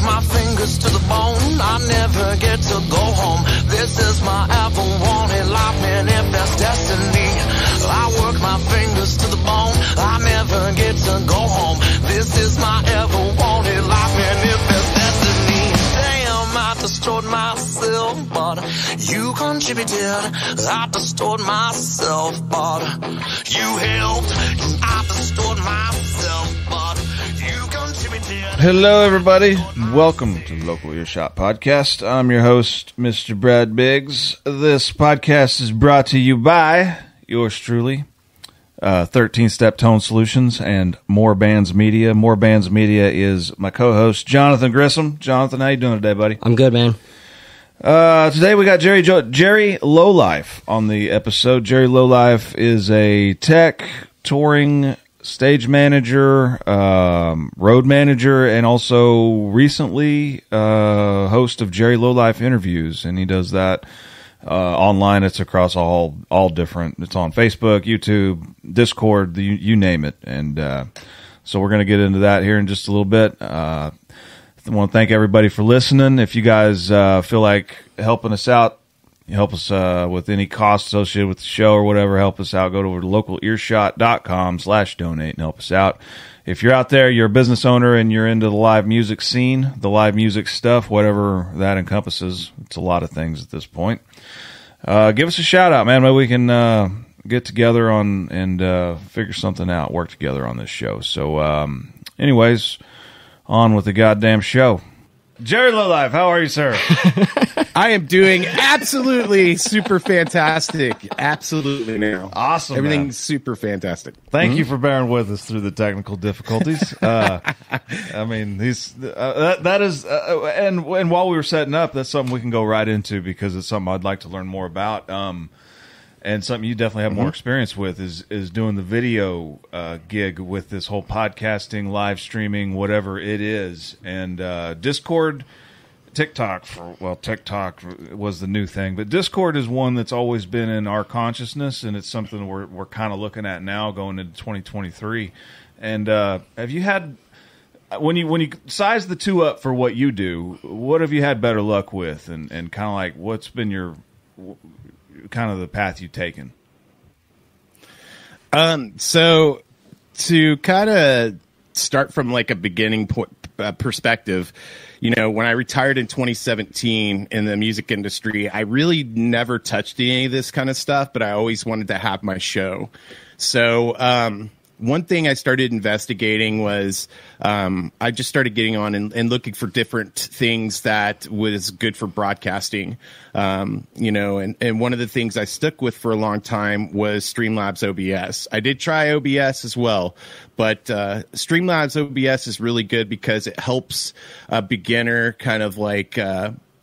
my fingers to the bone. I never get to go home. This is my ever wanted life, manifest destiny. I work my fingers to the bone. I never get to go home. This is my ever wanted life, manifest destiny. Damn, I destroyed myself, but you contributed. I destroyed myself, but you helped. I destroyed myself, but you contributed. Hello, everybody. Welcome to the Local Earshot Podcast. I'm your host, Mr. Brad Biggs. This podcast is brought to you by yours truly, 13-Step Tone Solutions and Morebands Media. Morebands Media is my co-host, Johnathan Grissom. Jonathan, how you doing today, buddy? I'm good, man. Today we got Jerry Lowlife on the episode. Jerry Lowlife is a tech, touring, stage manager, road manager, and also recently host of Jerry Lowlife Interviews, and he does that online. It's across all different. It's on Facebook, YouTube, Discord, you name it. And so we're going to get into that here in just a little bit. I want to thank everybody for listening. If you guys feel like helping us out, help us with any cost associated with the show or whatever, help us out. Go over to localearshot.com/donate and help us out. If you're out there, you're a business owner and you're into the live music scene, the live music stuff, whatever that encompasses, it's a lot of things at this point. Give us a shout out, man. Maybe we can get together on and figure something out, work together on this show. So anyways, on with the goddamn show. Jerry Lowlife, how are you, sir? I am doing absolutely super fantastic. Absolutely now. Awesome. Everything's man. super fantastic. Thank you for bearing with us through the technical difficulties. I mean, that is, and while we were setting up, that's something we can go right into because it's something I'd like to learn more about. And something you definitely have more experience with is doing the video gig with this whole podcasting, live streaming, whatever it is. And Discord, TikTok was the new thing, but Discord is one that's always been in our consciousness, and it's something we're kind of looking at now going into 2023. And have you had, when you size the two up for what you do, what have you had better luck with, and kind of like what's been your kind of the path you've taken? So to kind of start from like a beginning perspective, you know, when I retired in 2017 in the music industry, I really never touched any of this kind of stuff, but I always wanted to have my show. So, one thing I started investigating was I just started getting on and looking for different things that was good for broadcasting. You know, and one of the things I stuck with for a long time was Streamlabs OBS. I did try OBS as well, but Streamlabs OBS is really good because it helps a beginner kind of like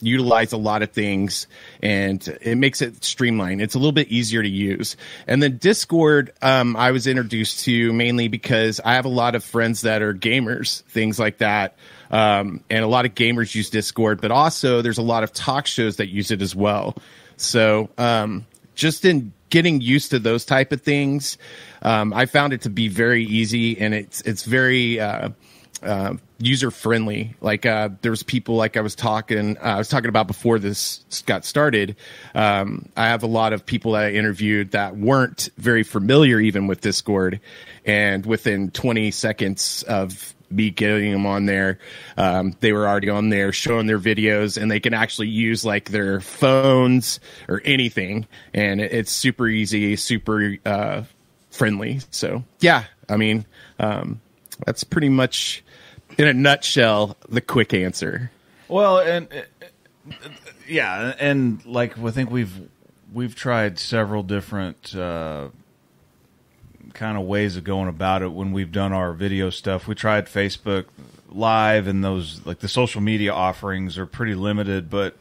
utilize a lot of things, and it makes it streamlined. It's a little bit easier to use. And then Discord, I was introduced to mainly because I have a lot of friends that are gamers, things like that. And a lot of gamers use Discord, but also there's a lot of talk shows that use it as well. So just in getting used to those type of things, I found it to be very easy, and it's very user friendly. Like there's people like I was talking about before this got started. I have a lot of people that I interviewed that weren't very familiar even with Discord, and within 20 seconds of me getting them on there, they were already on there showing their videos, and they can actually use like their phones or anything, and it's super easy, super friendly. So yeah, I mean, that's pretty much in a nutshell the quick answer. Well, and yeah, and like I think we've tried several different kind of ways of going about it when we've done our video stuff. We tried Facebook Live, and those, like, the social media offerings are pretty limited, but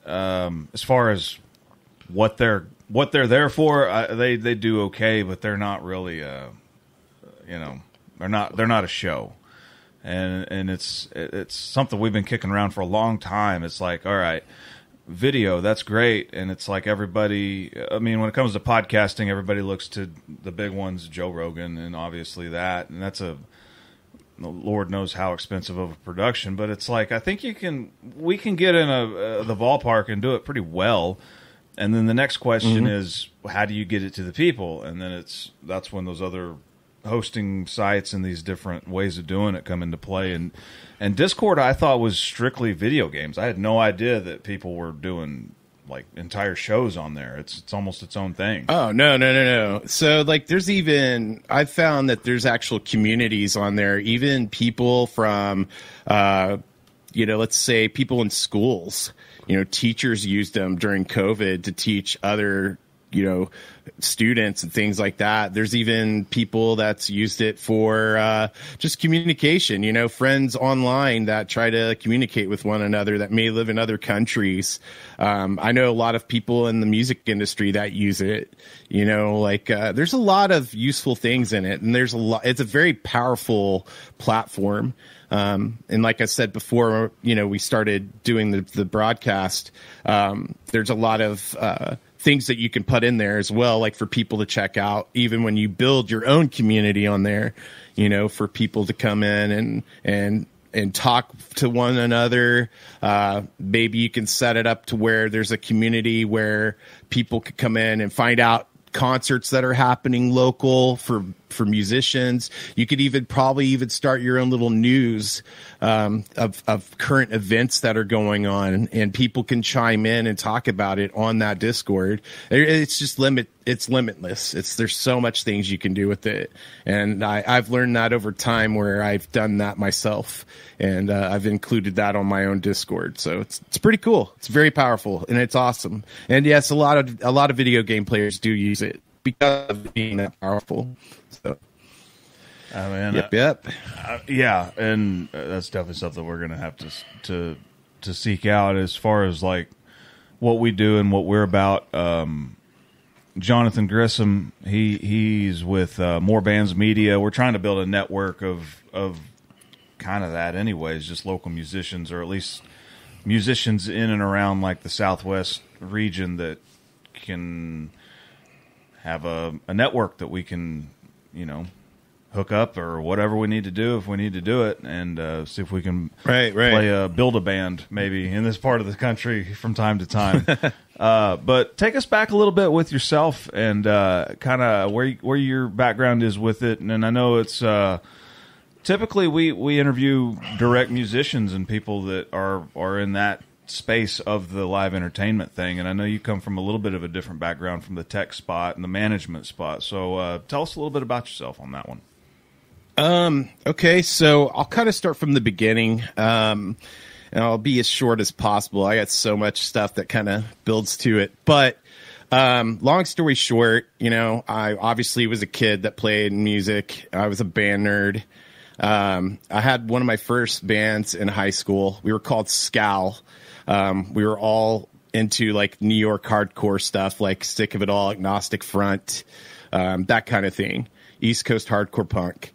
as far as what they're there for, they do okay, but they're not really they're not a show. And it's something we've been kicking around for a long time. It's like, all right, video, that's great. And it's like everybody, I mean, when it comes to podcasting, everybody looks to the big ones, Joe Rogan, and obviously that. And Lord knows how expensive of a production, but it's like I think we can get in the ballpark and do it pretty well. And then the next question is, how do you get it to the people? And then that's when those other hosting sites and these different ways of doing it come into play. And Discord, I thought, was strictly video games. I had no idea that people were doing like entire shows on there. It's almost its own thing. Oh, no. So like I found that there's actual communities on there, even people from, let's say people in schools, teachers used them during COVID to teach other, students and things like that. There's even people that's used it for just communication, friends online that try to communicate with one another that may live in other countries. I know a lot of people in the music industry that use it, there's a lot of useful things in it, and it's a very powerful platform. And like I said before, we started doing the broadcast. There's a lot of things that you can put in there as well, like for people to check out, even when you build your own community on there, for people to come in and talk to one another. Maybe you can set it up to where there's a community where people could come in and find out concerts that are happening local for musicians. You could probably even start your own little news of current events that are going on, and people can chime in and talk about it on that Discord. It's limitless. There's so much things you can do with it, and I've learned that over time where I've done that myself, and I've included that on my own Discord. So it's pretty cool. It's very powerful, and it's awesome. And yes, a lot of video game players do use it because of being that powerful. So, yep. Yeah, and that's definitely something we're going to have to seek out as far as like what we do and what we're about. Johnathan Grissom, he's with Morebands Media. We're trying to build a network of kind of that, anyways, just local musicians, or at least musicians in and around like the Southwest region that can have a network that we can, hook up or whatever we need to do if we need to do it, and see if we can build a band maybe in this part of the country from time to time. But take us back a little bit with yourself and kind of where your background is with it. And I know it's typically we interview direct musicians and people that are in that space of the live entertainment thing, and I know you come from a little bit of a different background from the tech spot and the management spot. So tell us a little bit about yourself on that one. Okay, so I'll kind of start from the beginning, and I'll be as short as possible. I got so much stuff that kind of builds to it, but long story short, I obviously was a kid that played music. I was a band nerd. I had one of my first bands in high school. We were called Scowl. We were all into like New York hardcore stuff, like Stick of It All, Agnostic Front, that kind of thing. East Coast hardcore punk.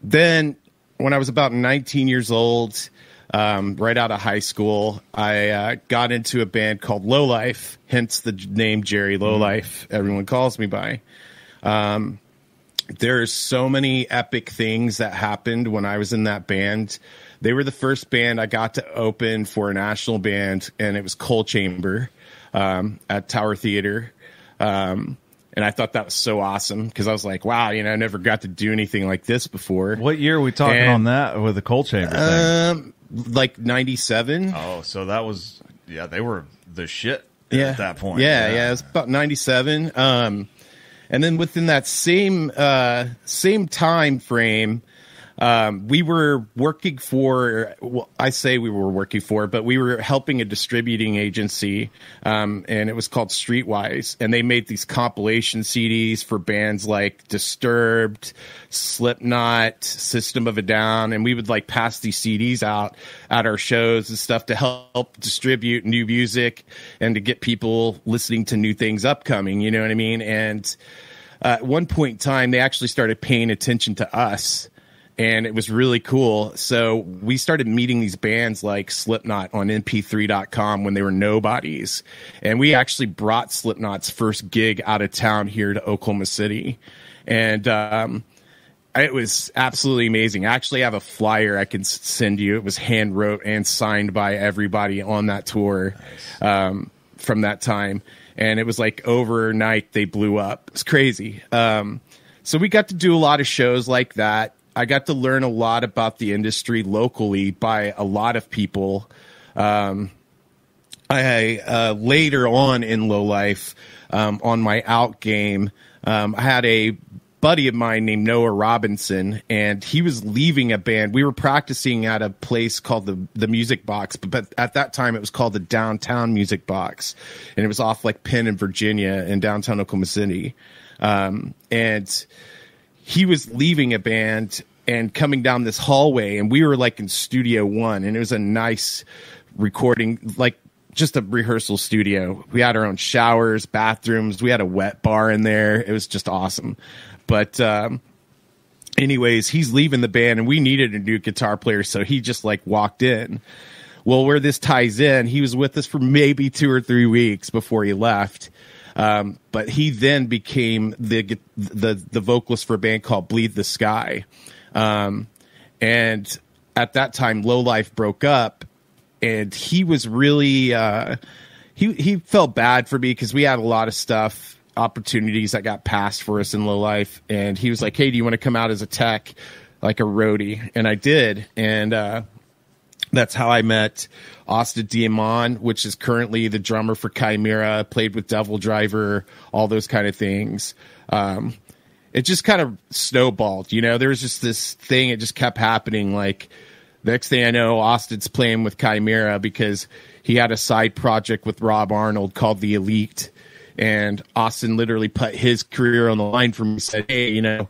Then when I was about 19 years old, right out of high school, I got into a band called Lowlife, hence the name Jerry Lowlife, everyone calls me by. There's so many epic things that happened when I was in that band. They were the first band I got to open for a national band, and it was Coal Chamber at Tower Theater. And I thought that was so awesome because I was like, wow, I never got to do anything like this before. What year are we talking on that with the Coal Chamber thing? Like 97. Oh, so that was, they were the shit at that point. Yeah, it was about 97. And then within that same time frame, we were working for, but we were helping a distributing agency, and it was called Streetwise, and they made these compilation CDs for bands like Disturbed, Slipknot, System of a Down, and we would like pass these CDs out at our shows and stuff to help distribute new music and to get people listening to new things upcoming, you know what I mean? And at one point in time, they actually started paying attention to us. And it was really cool. So we started meeting these bands like Slipknot on mp3.com when they were nobodies. And we actually brought Slipknot's first gig out of town here to Oklahoma City. And It was absolutely amazing. I actually have a flyer I can send you. It was hand wrote and signed by everybody on that tour. Nice. From that time. And it was like overnight they blew up. It's crazy. So we got to do a lot of shows like that. I got to learn a lot about the industry locally by a lot of people. I later on in Lowlife, on my out game, I had a buddy of mine named Noah Robinson, and he was leaving a band. We were practicing at a place called the Music Box, but at that time it was called the Downtown Music Box, and it was off like Penn in Virginia in downtown Oklahoma City. And he was leaving a band and coming down this hallway, and we were like in Studio One, and it was a nice recording, like just a rehearsal studio. We had our own showers, bathrooms. We had a wet bar in there. It was just awesome. But anyways, he's leaving the band, and we needed a new guitar player, so he just like walked in. Well, where this ties in, he was with us for maybe 2 or 3 weeks before he left. But he then became the vocalist for a band called Bleed the Sky. And at that time, Lowlife broke up, and he was really he felt bad for me because we had a lot of opportunities that got passed for us in Lowlife, and he was like, "Hey, do you want to come out as a tech, like a roadie?" And I did, and that's how I met Austin Diamond, which is currently the drummer for Chimaira, played with Devil Driver, all those kind of things. It just kind of snowballed, you know. There was just this thing; it just kept happening. Like, the next thing I know, Austin's playing with Chimaira because he had a side project with Rob Arnold called The Elite. And Austin literally put his career on the line for me and said, "Hey, you know,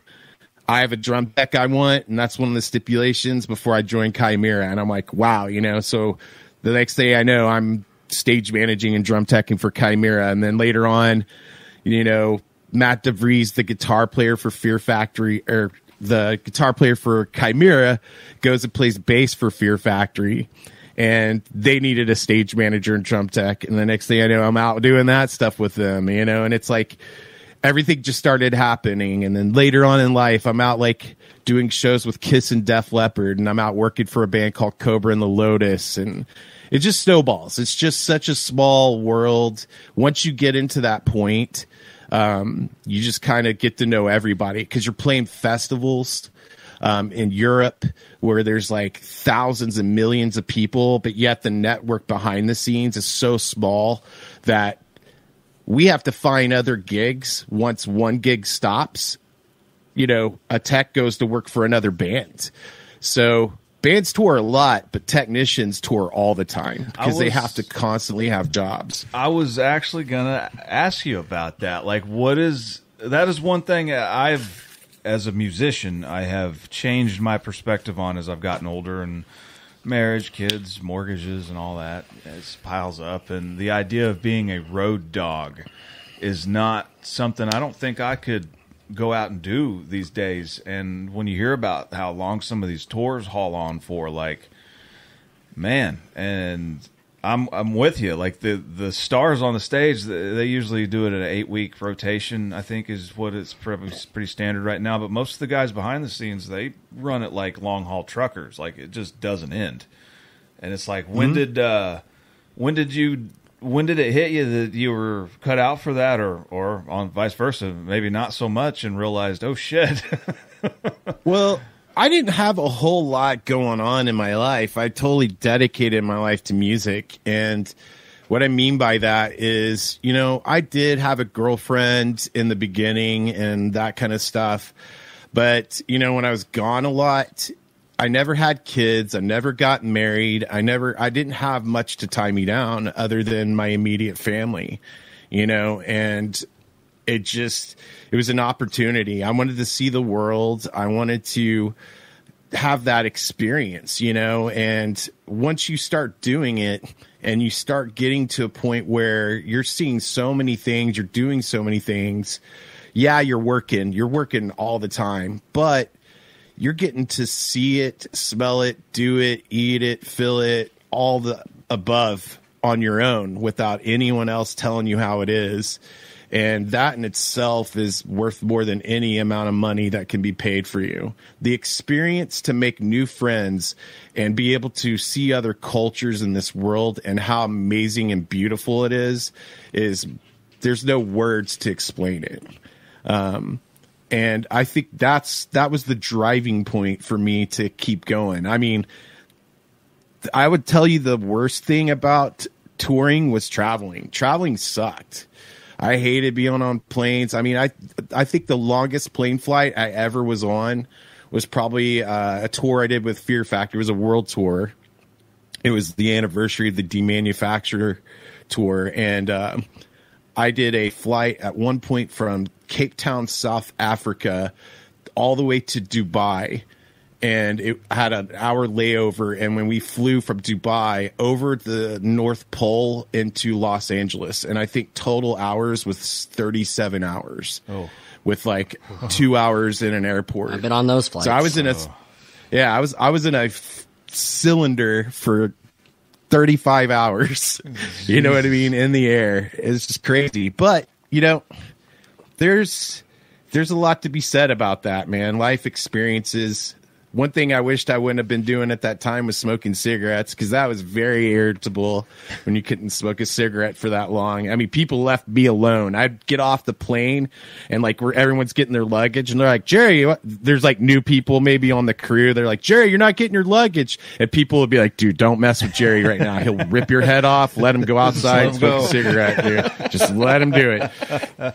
I have a drum tech I want, and that's one of the stipulations before I join Chimaira." And I'm like, wow, you know. So the next day I know, I'm stage managing and drum teching for Chimaira. And then later on, you know, Matt DeVries, the guitar player for Fear Factory, or the guitar player for Chimaira, goes and plays bass for Fear Factory. And they needed a stage manager and drum tech. And the next thing I know, I'm out doing that stuff with them, you know, and it's like everything just started happening. And then later on in life, I'm out like doing shows with Kiss and Def Leppard, and I'm out working for a band called Cobra and the Lotus. And it just snowballs. It's just such a small world. Once you get into that point, you just kind of get to know everybody because you're playing festivals in Europe where there's like thousands and millions of people, but yet the network behind the scenes is so small that we have to find other gigs. Once one gig stops, you know, a tech goes to work for another band. So bands tour a lot, but technicians tour all the time because they have to constantly have jobs. I was actually going to ask you about that. Like, that is one thing as a musician, I have changed my perspective on as I've gotten older, and marriage, kids, mortgages, and all that, it piles up. And the idea of being a road dog is not something I don't think I could go out and do these days. And when you hear about how long some of these tours haul on for, like, man, and I'm with you. Like the stars on the stage, they usually do it at an 8-week rotation, I think is what it's pretty standard right now. But most of the guys behind the scenes, they run it like long haul truckers. Like, it just doesn't end. And it's like, when did it hit you that you were cut out for that, or on vice versa, maybe not so much, and realized, oh shit. Well, I didn't have a whole lot going on in my life. I totally dedicated my life to music. And what I mean by that is, you know, I did have a girlfriend in the beginning and that kind of stuff. But, you know, when I was gone a lot, I never had kids. I never got married. I didn't have much to tie me down other than my immediate family, you know, and it was an opportunity. I wanted to see the world. I wanted to have that experience, you know, and once you start doing it and you start getting to a point where you're seeing so many things, you're doing so many things. Yeah, you're working all the time, but you're getting to see it, smell it, do it, eat it, feel it, all the above on your own without anyone else telling you how it is. And that in itself is worth more than any amount of money that can be paid for you. The experience to make new friends and be able to see other cultures in this world and how amazing and beautiful it is there's no words to explain it. And I think that was the driving point for me to keep going. I mean, I would tell you the worst thing about touring was traveling. Traveling sucked. I hated being on planes. I mean, I think the longest plane flight I ever was on was probably a tour I did with Fear Factory. It was a world tour. It was the anniversary of the Demanufacture tour. And I did a flight at one point from Cape Town, South Africa, all the way to Dubai. And it had an hour layover. And when we flew from Dubai over the North Pole into Los Angeles, and I think total hours was 37 hours with like 2 hours in an airport. I've been on those flights. So I was in I was in a cylinder for 35 hours. You know what I mean? In the air. It's just crazy. But, you know, there's a lot to be said about that, man. Life experiences. One thing I wished I wouldn't have been doing at that time was smoking cigarettes, because that was very irritable when you couldn't smoke a cigarette for that long. I mean, people left me alone. I'd get off the plane and like where everyone's getting their luggage and they're like, Jerry, there's like new people maybe on the crew. They're like, Jerry, you're not getting your luggage. And people would be like, dude, don't mess with Jerry right now. He'll rip your head off. Let him go outside and smoke a cigarette, dude. Just let him do it.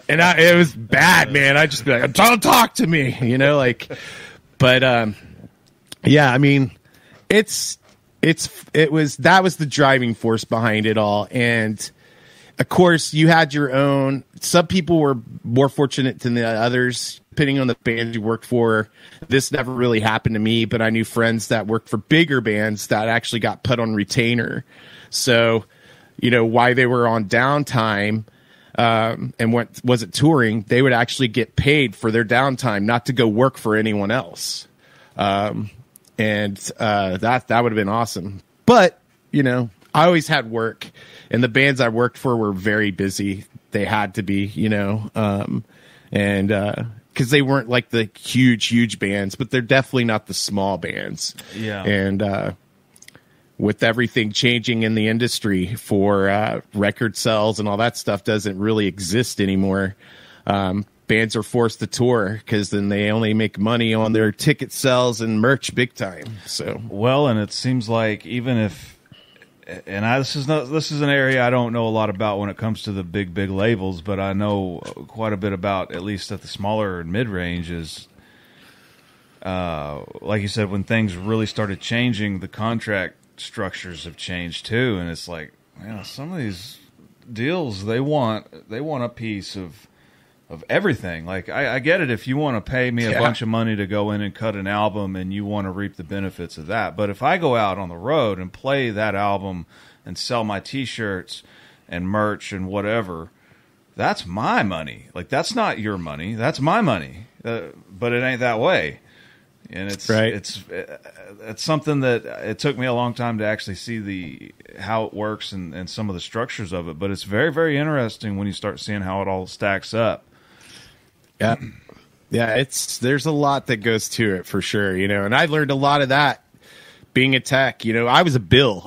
And it was bad, man. I'd just be like, don't talk to me, you know, like, but, yeah, I mean, that was the driving force behind it all. And of course you had your own, some people were more fortunate than the others, depending on the band you worked for. This never really happened to me, but I knew friends that worked for bigger bands that actually got put on retainer. So, you know, while they were on downtime, and wasn't touring, they would actually get paid for their downtime, not to go work for anyone else. And that would have been awesome. But, you know, I always had work, and the bands I worked for were very busy. They had to be, you know, and because they weren't like the huge bands, but they're definitely not the small bands. Yeah. And with everything changing in the industry for record sales and all that stuff doesn't really exist anymore. Bands are forced to tour because then they only make money on their ticket sales and merch big time. So well, and it seems like even if, and this is an area I don't know a lot about when it comes to the big labels, but I know quite a bit about, at least at the smaller and mid range, is like you said, when things really started changing, the contract structures have changed too, and it's like, man, some of these deals they want a piece of everything. Like, I get it if you want to pay me a bunch of money to go in and cut an album and you want to reap the benefits of that. But if I go out on the road and play that album and sell my T-shirts and merch and whatever, that's my money. Like, that's not your money. That's my money. But it ain't that way. And it's right. It's something that it took me a long time to actually see how it works and some of the structures of it. But it's very, very interesting when you start seeing how it all stacks up. Yeah, there's a lot that goes to it for sure, you know, and I learned a lot of that being a tech. You know, I was a bill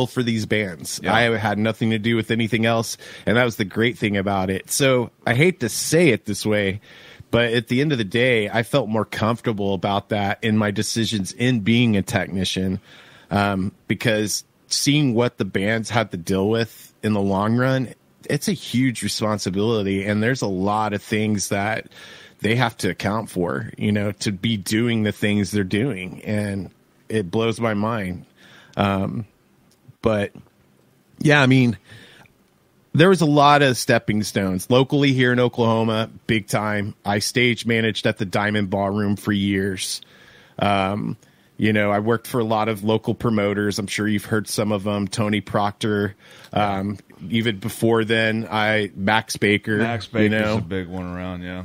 for these bands. Yeah. I had nothing to do with anything else, and that was the great thing about it. So I hate to say it this way, but at the end of the day, I felt more comfortable about that in my decisions in being a technician, because seeing what the bands had to deal with in the long run, it's a huge responsibility, and there's a lot of things that they have to account for, you know, to be doing the things they're doing, and it blows my mind. But yeah, I mean, there was a lot of stepping stones locally here in Oklahoma, big time. I stage managed at the Diamond Ballroom for years. You know, I worked for a lot of local promoters. I'm sure you've heard some of them. Tony Proctor. Even before then, Max Baker. Max Baker's a big one around, yeah.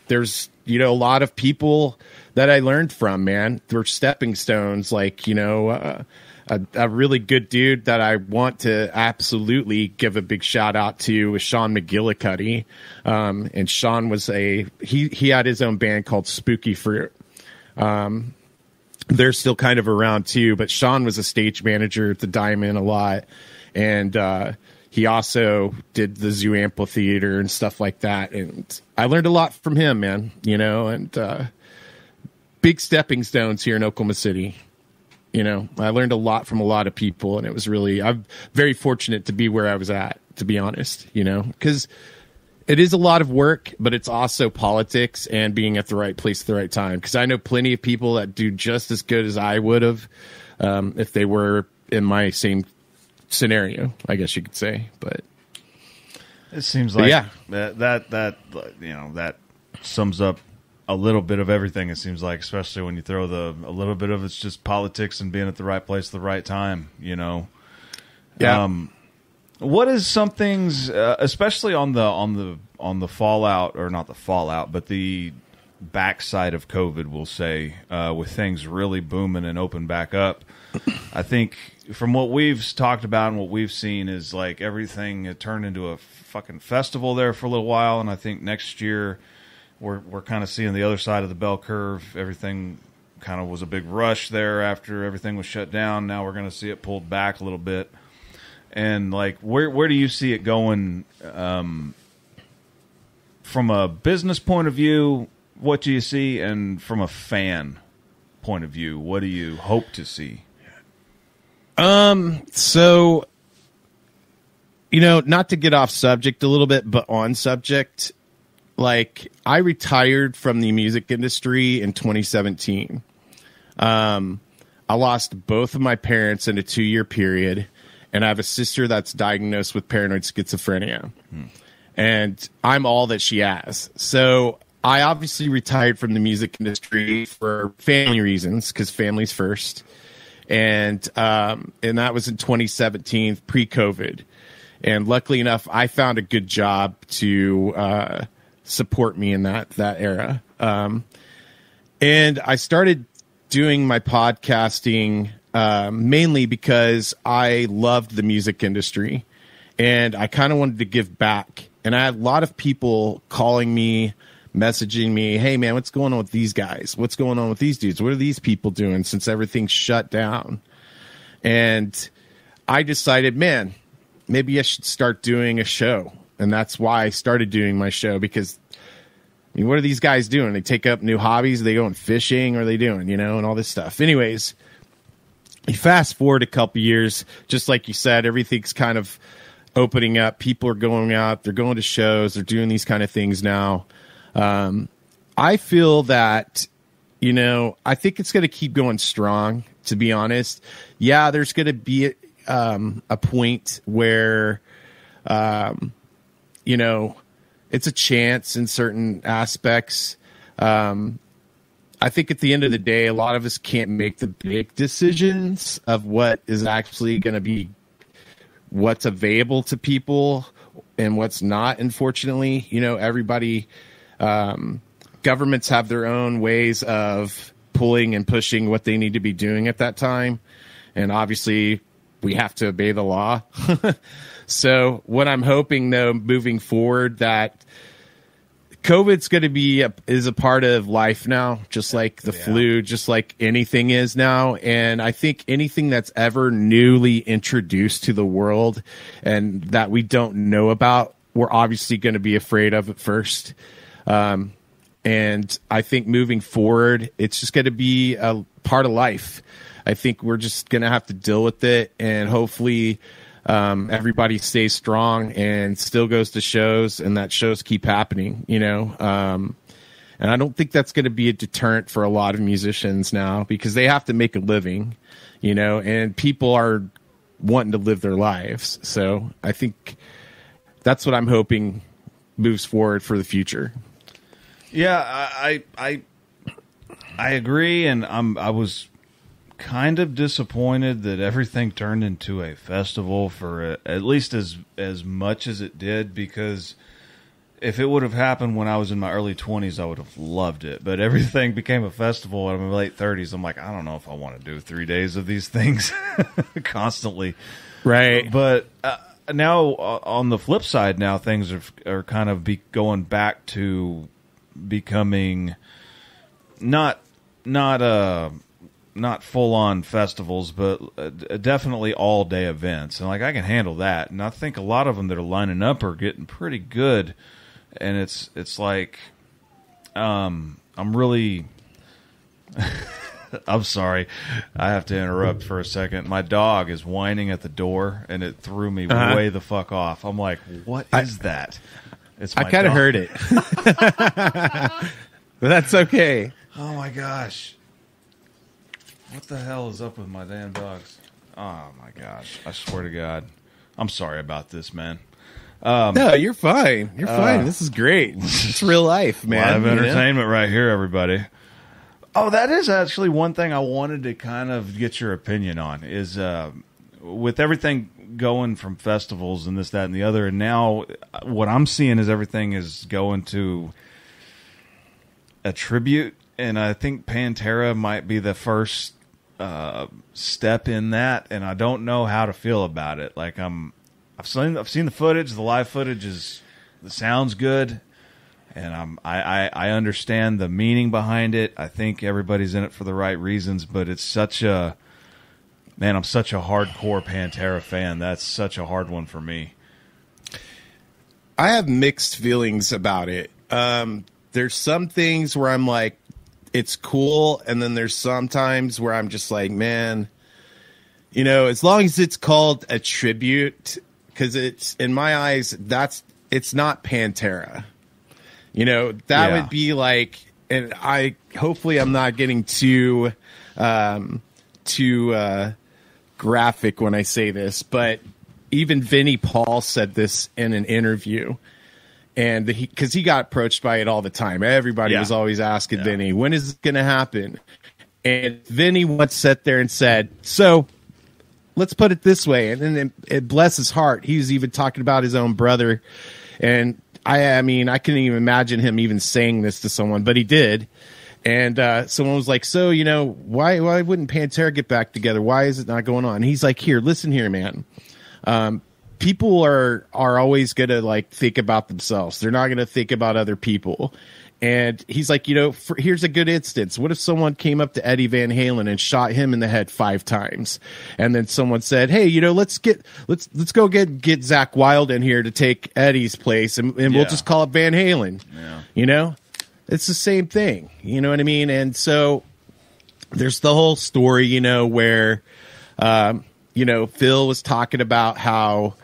There's, you know, a lot of people that I learned from, man. They're stepping stones. Like, you know, a really good dude that I want to absolutely give a big shout out to is Sean McGillicuddy. And Sean was he had his own band called Spooky Fruit. They're still kind of around too, but Sean was a stage manager at the Diamond a lot. And, he also did the Zoo Amphitheater and stuff like that. And I learned a lot from him, man, you know, and, big stepping stones here in Oklahoma City. You know, I learned a lot from a lot of people, and it was really, I'm very fortunate to be where I was at, to be honest, you know, because it is a lot of work, but it's also politics and being at the right place at the right time. Because I know plenty of people that do just as good as I would have if they were in my same scenario, I guess you could say. But it seems like yeah, that you know, that sums up a little bit of everything. It seems like, especially when you throw a little bit of it's just politics and being at the right place at the right time, you know. Yeah. What is some things, especially on the fallout, or not the fallout, but the backside of COVID, we'll say, with things really booming and open back up? I think from what we've talked about and what we've seen is like everything had turned into a fucking festival there for a little while, and I think next year we're kind of seeing the other side of the bell curve. Everything kind of was a big rush there after everything was shut down. Now we're going to see it pulled back a little bit. And like, where do you see it going from a business point of view? What do you see, and from a fan point of view, what do you hope to see? So, you know, not to get off subject a little bit, but on subject, like, I retired from the music industry in 2017. I lost both of my parents in a 2-year period, and I have a sister that's diagnosed with paranoid schizophrenia. And I'm all that she has. So I obviously retired from the music industry for family reasons, because family's first. And that was in 2017, pre-COVID. And luckily enough, I found a good job to support me in that era. And I started doing my podcasting mainly because I loved the music industry, and I kind of wanted to give back. And I had a lot of people calling me, messaging me, hey man, what's going on with these guys? What's going on with these dudes? What are these people doing since everything's shut down? And I decided, man, maybe I should start doing a show. And that's why I started doing my show, because I mean, what are these guys doing? They take up new hobbies. Are they going fishing? Or are they doing, you know, and all this stuff. Anyways, you fast forward a couple years, just like you said, everything's kind of opening up. People are going out. They're going to shows. They're doing these kind of things now. I feel that, you know, I think it's going to keep going strong, to be honest. Yeah, there's going to be a point where, you know, it's a chance in certain aspects. I think at the end of the day, a lot of us can't make the big decisions of what is actually going to be what's available to people and what's not. Unfortunately, you know, everybody, governments have their own ways of pulling and pushing what they need to be doing at that time. And obviously we have to obey the law. So what I'm hoping, though, moving forward, that COVID's going to be is a part of life now, just like the flu, just like anything is now. And I think anything that's ever newly introduced to the world and that we don't know about, we're obviously going to be afraid of at first. And I think moving forward, it's just going to be a part of life. I think we're just going to have to deal with it, and hopefully everybody stays strong and still goes to shows, and that shows keep happening, you know. And I don't think that's going to be a deterrent for a lot of musicians now, because they have to make a living, you know, and people are wanting to live their lives. So I think that's what I'm hoping moves forward for the future. Yeah, I agree, and I was kind of disappointed that everything turned into a festival for at least as much as it did, because if it would have happened when I was in my early 20s, I would have loved it. But everything became a festival in my late 30s. I'm like, I don't know if I want to do 3 days of these things constantly. Right. But now on the flip side, now things are kind of going back to becoming not full on festivals, but definitely all day events. And like, I can handle that. And I think a lot of them that are lining up are getting pretty good. And it's like, I'm really, I'm sorry. I have to interrupt for a second. My dog is whining at the door and it threw me way the fuck off. I'm like, what is that? It's my I kind of dog. heard it. But that's okay. Oh my gosh. What the hell is up with my damn dogs? Oh my gosh. I swear to God. I'm sorry about this, man. No, you're fine. You're fine. This is great. It's real life, man. Live entertainment right here, everybody. Oh, that is actually one thing I wanted to kind of get your opinion on is with everything going from festivals and this, that, and the other, and now what I'm seeing is everything is going to a tribute, and I think Pantera might be the first step in that, and I don't know how to feel about it. Like I've seen the footage. The live footage sounds good, and I understand the meaning behind it. I think everybody's in it for the right reasons, but it's such a man. I'm such a hardcore Pantera fan. That's such a hard one for me. I have mixed feelings about it. There's some things where I'm like, it's cool, and then there's some times where I'm just like, man, as long as it's called a tribute. Because it's, in my eyes, it's not Pantera. That would be like, and hopefully I'm not getting too graphic when I say this, but even Vinnie Paul said this in an interview, and because he got approached by it all the time. Everybody was always asking Vinnie, when is it going to happen? And Vinnie once sat there and said, so let's put it this way, and then it bless his heart. He was even talking about his own brother, and I mean, I couldn't even imagine him even saying this to someone, but he did. And someone was like, "So, why wouldn't Pantera get back together? Why is it not going on?" And he's like, "Here, listen here, man. People are always gonna like think about themselves. They're not gonna think about other people." And he's like, here's a good instance. What if someone came up to Eddie Van Halen and shot him in the head 5 times? And then someone said, hey, let's go get Zakk Wylde in here to take Eddie's place, and we'll just call it Van Halen. Yeah. It's the same thing. You know what I mean? And so there's the whole story, where, Phil was talking about how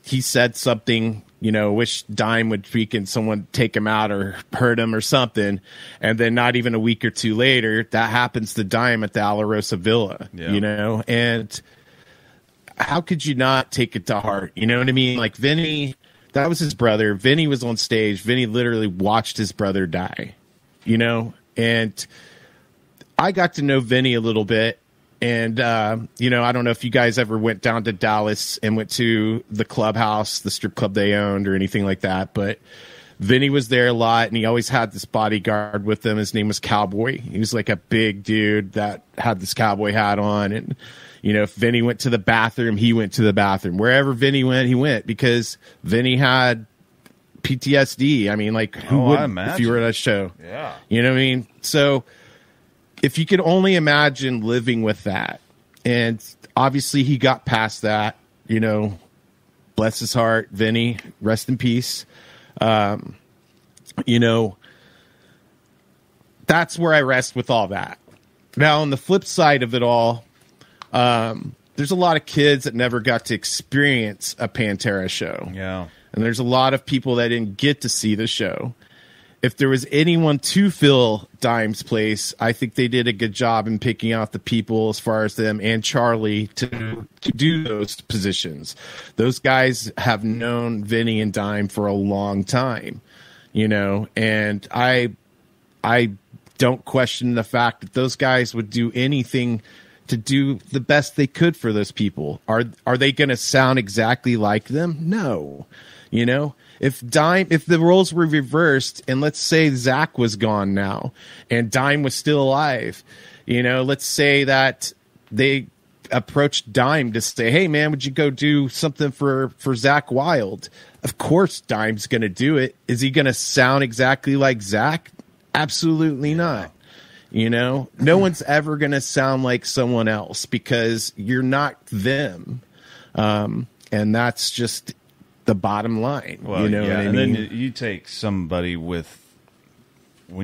he said something, wish Dime would freaking someone take him out or hurt him or something. And then not even a week or two later, that happens to Dime at the Alarosa Villa, and how could you not take it to heart? You know what I mean? Like Vinny, that was his brother. Vinny was on stage. Vinny literally watched his brother die, and I got to know Vinny a little bit. And, I don't know if you guys ever went down to Dallas and went to the clubhouse, the strip club they owned or anything like that. But Vinny was there a lot, and he always had this bodyguard with him. His name was Cowboy. He was like a big dude that had this cowboy hat on. And, if Vinny went to the bathroom, he went to the bathroom. Wherever Vinny went, he went, because Vinny had PTSD. I mean, like, who wouldn't if you were at a show? Yeah. You know what I mean? So if you could only imagine living with that, and obviously he got past that, bless his heart, Vinny, rest in peace. That's where I rest with all that. Now, on the flip side of it all, there's a lot of kids that never got to experience a Pantera show. Yeah. And there's a lot of people that didn't get to see the show. If there was anyone to fill Dime's place, I think they did a good job in picking out the people as far as them and Charlie to do those positions. Those guys have known Vinny and Dime for a long time, and I don't question the fact that those guys would do anything to do the best they could for those people. Are they going to sound exactly like them? No. You know, if the roles were reversed, and let's say Zach was gone now and Dime was still alive, you know, let's say that they approached Dime to say, hey man, would you go do something for Zach Wilde? Of course Dime's going to do it. Is he going to sound exactly like Zach? Absolutely not. You know, no one's ever going to sound like someone else because you're not them. And that's just the bottom line. Well, you know what I mean? Then you take somebody when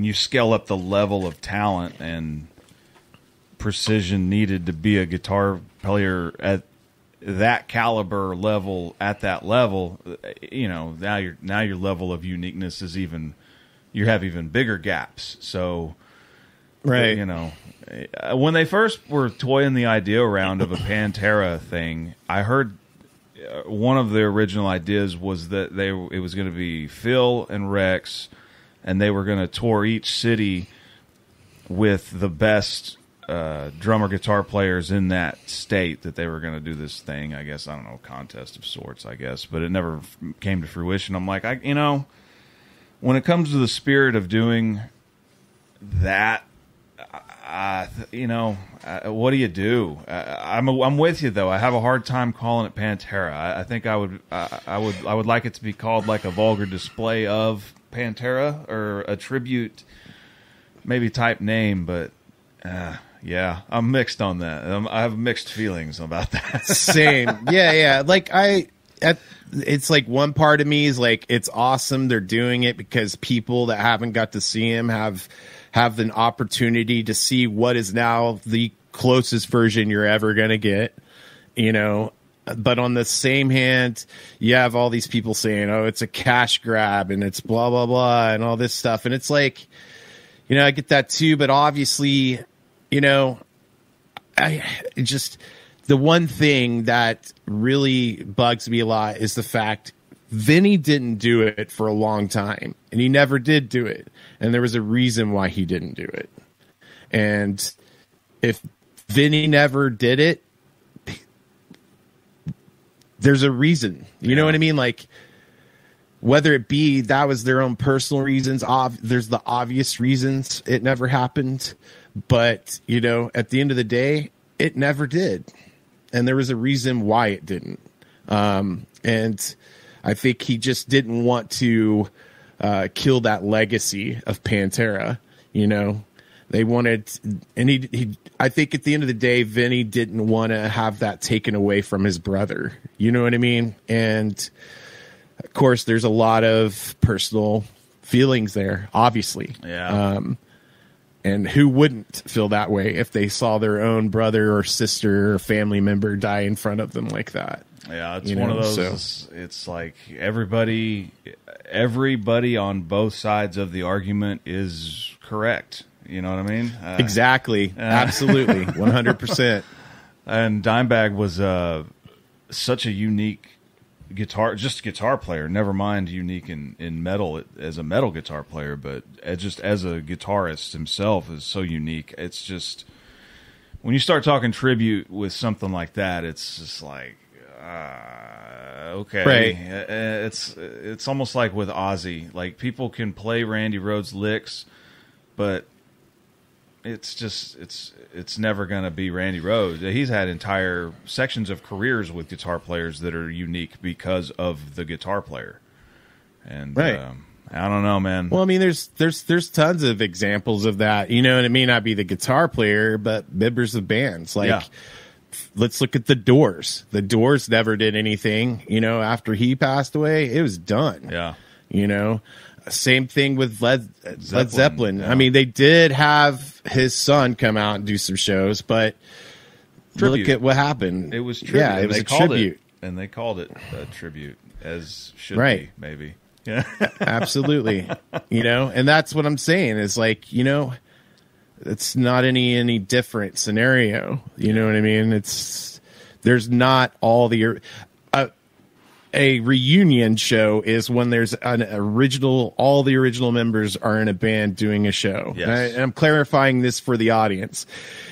you scale up the level of talent and precision needed to be a guitar player at that caliber level, at that level, you know, now your level of uniqueness is you have even bigger gaps. So, right. You know, when they first were toying the idea around of a Pantera thing, I heard one of the original ideas was that it was going to be Phil and Rex, and they were going to tour each city with the best drummer guitar players in that state, that they were going to do this thing, I guess, I don't know, contest of sorts, I guess, but it never came to fruition. I'm like, you know, when it comes to the spirit of doing that, you know, what do you do? I'm with you though. I have a hard time calling it Pantera. I think I would like it to be called like a vulgar display of Pantera, or a tribute, maybe type name, but yeah, I'm mixed on that. I have mixed feelings about that. Same. Yeah. Like it's like one part of me is like, it's awesome they're doing it because people that haven't got to see him have an opportunity to see what is now the closest version you're ever going to get, you know. But on the same hand, you have all these people saying, oh, it's a cash grab and it's blah, blah, blah, and all this stuff. And it's like, you know, I get that too, but obviously, you know, the one thing that really bugs me a lot is the fact Vinny didn't do it for a long time, and he never did do it. And there was a reason why he didn't do it. And if Vinny never did it, there's a reason. You know what I mean? Like, whether it be that was their own personal reasons, there's the obvious reasons it never happened. But, you know, at the end of the day, it never did. And there was a reason why it didn't. And I think he just didn't want to kill that legacy of Pantera. You know, they wanted, and I think at the end of the day, Vinny didn't want to have that taken away from his brother. You know what I mean? And of course, there's a lot of personal feelings there, obviously. Yeah. And who wouldn't feel that way if they saw their own brother or sister or family member die in front of them like that? Yeah, it's one of those. It's like everybody on both sides of the argument is correct. You know what I mean? Exactly. Absolutely. 100%. And Dimebag was such a unique guitar player, never mind unique in metal as a metal guitar player, but just as a guitarist himself is so unique. It's just, when you start talking tribute with something like that, it's just like, okay. Right. It's almost like with Ozzy, like people can play Randy Rhoads licks, but it's never going to be Randy Rhoads. He's had entire sections of careers with guitar players that are unique because of the guitar player. And right. I don't know, man. Well, I mean, there's tons of examples of that. You know, and it may not be the guitar player, but members of bands. Like, let's look at the Doors. The Doors never did anything. You know, after he passed away, it was done. Yeah. You know. Same thing with Led Zeppelin. Yeah. I mean, they did have his son come out and do some shows, but look at what happened. It was tribute. Yeah, it was a tribute. And they called it a tribute, as should be, maybe. Yeah, absolutely. You know, and that's what I'm saying is like, you know, it's not any different scenario. You know what I mean? There's not all the... A reunion show is when there's all the original members are in a band doing a show. Yes. And I'm clarifying this for the audience.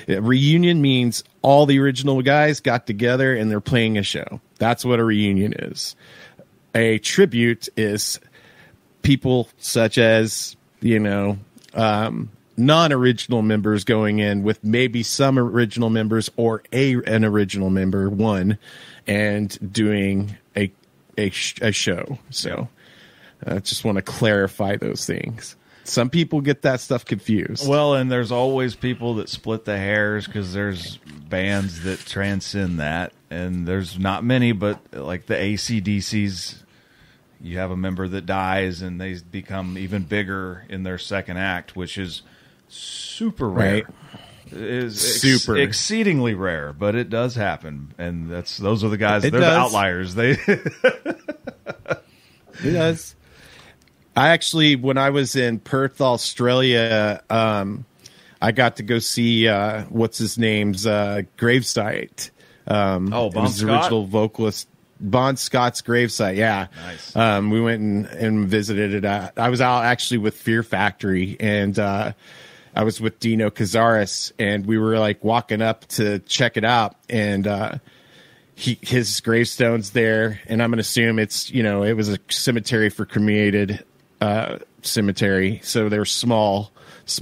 A reunion means all the original guys got together and they're playing a show. That's what a reunion is. a tribute is people such as, non-original members going in with maybe some original members or an original member, one, and doing a show. So I just want to clarify those things. Some people get that stuff confused. Well, and there's always people that split the hairs because there's bands that transcend that, and there's not many, but like the AC/DCs, you have a member that dies and they become even bigger in their second act, which is super rare. Right. Super exceedingly rare, but it does happen, and those are the guys. They're the outliers. It does. I actually, when I was in Perth, Australia, I got to go see what's his name's gravesite. Bon Scott? The original vocalist Bon Scott's gravesite. Yeah, nice. We went and visited it. I was out actually with Fear Factory, and I was with Dino Cazares, and we were like walking up to check it out, and his gravestone's there, and I'm gonna assume it's it was a cemetery for cremated cemetery, so they're small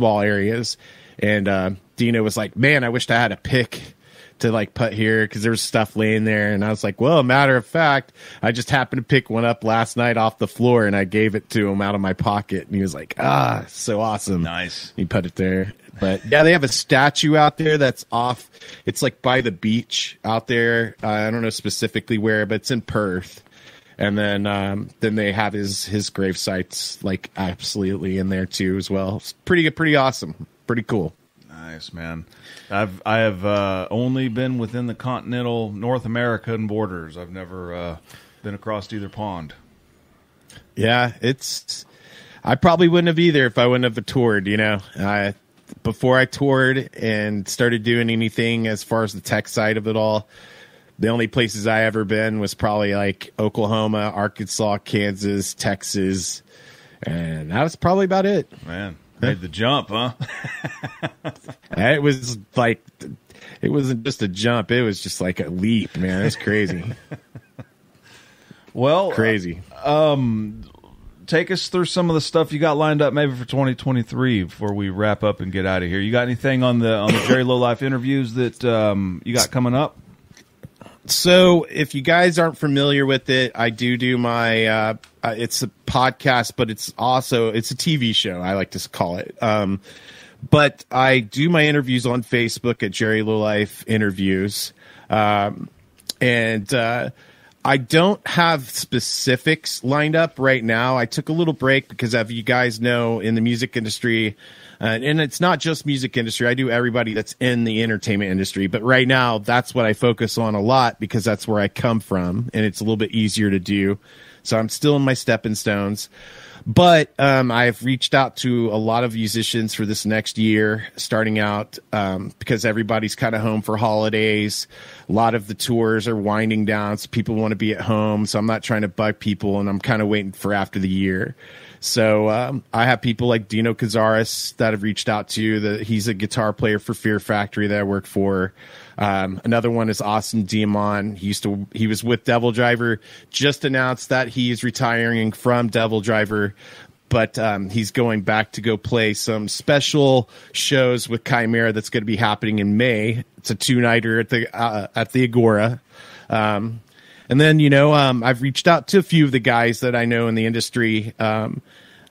areas, and Dino was like, man, I wished I had a pick to like put here because there was stuff laying there, and I was like, well, matter of fact, I just happened to pick one up last night off the floor, and I gave it to him out of my pocket, and he was like, so awesome. Nice. He put it there. But yeah, they have a statue out there that's off, it's like by the beach out there. I don't know specifically where, but it's in Perth. And then they have his grave sites like absolutely in there too as well. It's pretty good, pretty awesome, pretty cool. Nice, man. I have only been within the continental North American borders. I've never been across either pond. Yeah, I probably wouldn't have either if I wouldn't have toured. Before I toured and started doing anything as far as the tech side of it all, the only places I ever been was probably like Oklahoma, Arkansas, Kansas, Texas, and that was probably about it. Man, made the jump, huh? It was like, it wasn't just a jump. It was just like a leap, man. It's crazy. Well, crazy. Take us through some of the stuff you got lined up maybe for 2023 before we wrap up and get out of here. You got anything on the Jerry Lowlife interviews that you got coming up? So if you guys aren't familiar with it, I do my it's a podcast, but it's a TV show, I like to call it. But I do my interviews on Facebook at Jerry Lowlife Interviews. And I don't have specifics lined up right now. I took a little break because, as you guys know, in the music industry, and it's not just music industry. I do everybody that's in the entertainment industry. But right now, that's what I focus on a lot because that's where I come from, and it's a little bit easier to do. So I'm still in my stepping stones. But I've reached out to a lot of musicians for this next year, starting out because everybody's kind of home for holidays. A lot of the tours are winding down, so people want to be at home. So I'm not trying to bug people, and I'm kind of waiting for after the year. So I have people like Dino Cazares that have reached out to. He's a guitar player for Fear Factory that I work for. Another one is Austin Diamond. He was with Devil Driver. Just announced that he is retiring from Devil Driver, but he's going back to go play some special shows with Chimaira that's going to be happening in May. It's a 2-nighter at the Agora. And then, I've reached out to a few of the guys that I know in the industry.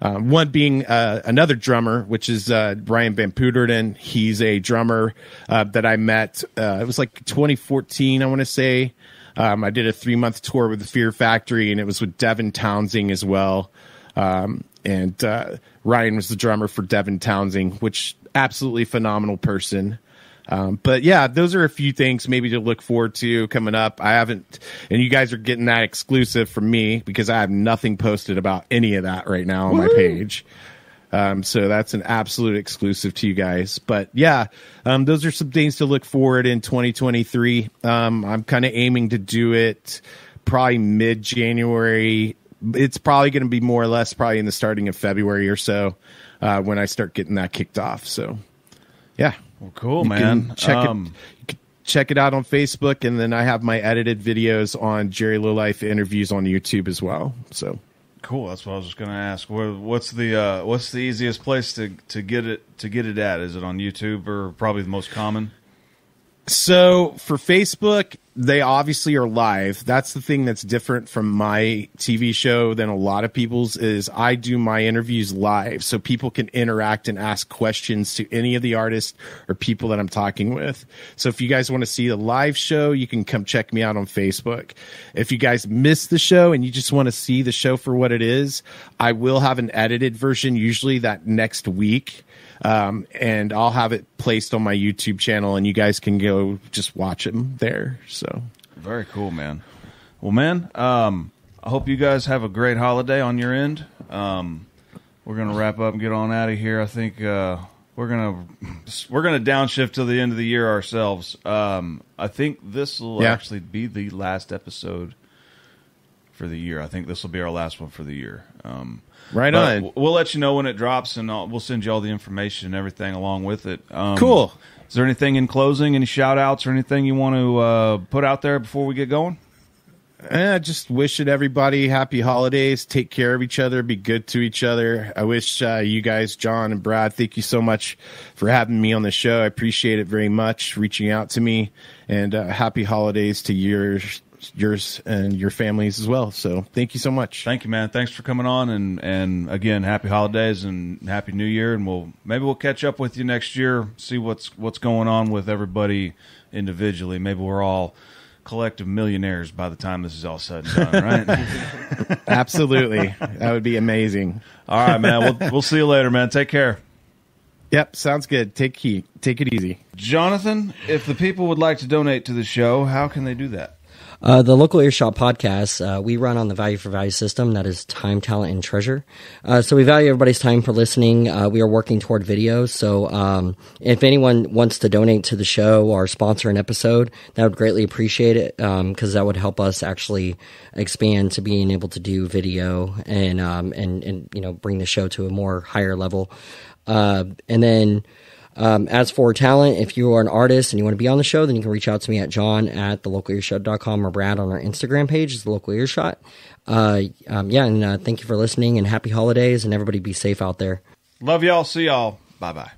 One being another drummer, which is Brian Van Pooterden. He's a drummer that I met. It was like 2014, I want to say. I did a 3-month tour with the Fear Factory, and it was with Devin Townsend as well. And Ryan was the drummer for Devin Townsend, which absolutely phenomenal person. But yeah, those are a few things maybe to look forward to coming up. I haven't, and you guys are getting that exclusive from me because I have nothing posted about any of that right now on my page. So that's an absolute exclusive to you guys. But yeah, those are some things to look forward in 2023. I'm kind of aiming to do it probably mid-January. It's probably going to be more or less probably in the starting of February or so when I start getting that kicked off. So yeah. Well, cool, man. Check check it out on Facebook, and then I have my edited videos on Jerry Lowlife interviews on YouTube as well. So cool. That's what I was just going to ask. What's the easiest place to get it at? Is it on YouTube or probably the most common? So for Facebook, they obviously are live. That's the thing that's different from my TV show than a lot of people's is I do my interviews live so people can interact and ask questions to any of the artists or people that I'm talking with. So if you guys want to see the live show, you can come check me out on Facebook. If you guys missed the show and you just want to see the show for what it is, I will have an edited version usually that next week. And I'll have it placed on my YouTube channel, and you guys can go just watch them there. So very cool, man. Well, man, I hope you guys have a great holiday on your end. We're gonna wrap up and get on out of here. I think we're gonna downshift to the end of the year ourselves. I think this will actually be the last episode for the year. I think this will be our last one for the year. Right on. We'll let you know when it drops, and we'll send you all the information and everything along with it. Cool. Is there anything in closing, any shout-outs or anything you want to put out there before we get going? Just wishing everybody happy holidays. Take care of each other. Be good to each other. I wish you guys, John and Brad, thank you so much for having me on the show. I appreciate it very much, reaching out to me. And happy holidays to yours and your families as well. So thank you so much. Thank you, man. Thanks for coming on, and again, happy holidays and happy New Year. And we'll catch up with you next year, see what's going on with everybody individually. Maybe we're all collective millionaires by the time this is all said and done, right? Absolutely. That would be amazing. All right, man. We'll see you later, man. Take care. Yep, sounds good. Take it easy. Jonathan, if the people would like to donate to the show, how can they do that? The Local Earshot podcast, we run on the value for value system. That is time, talent, and treasure. So we value everybody's time for listening. We are working toward videos. So if anyone wants to donate to the show or sponsor an episode, that would greatly appreciate it because that would help us actually expand to being able to do video and bring the show to a more higher level. And then as for talent, if you are an artist and you want to be on the show, then you can reach out to me at john@thelocalearshot.com or Brad on our Instagram page. It's The Local Earshot. Thank you for listening and happy holidays, and everybody be safe out there. Love y'all. See y'all. Bye-bye.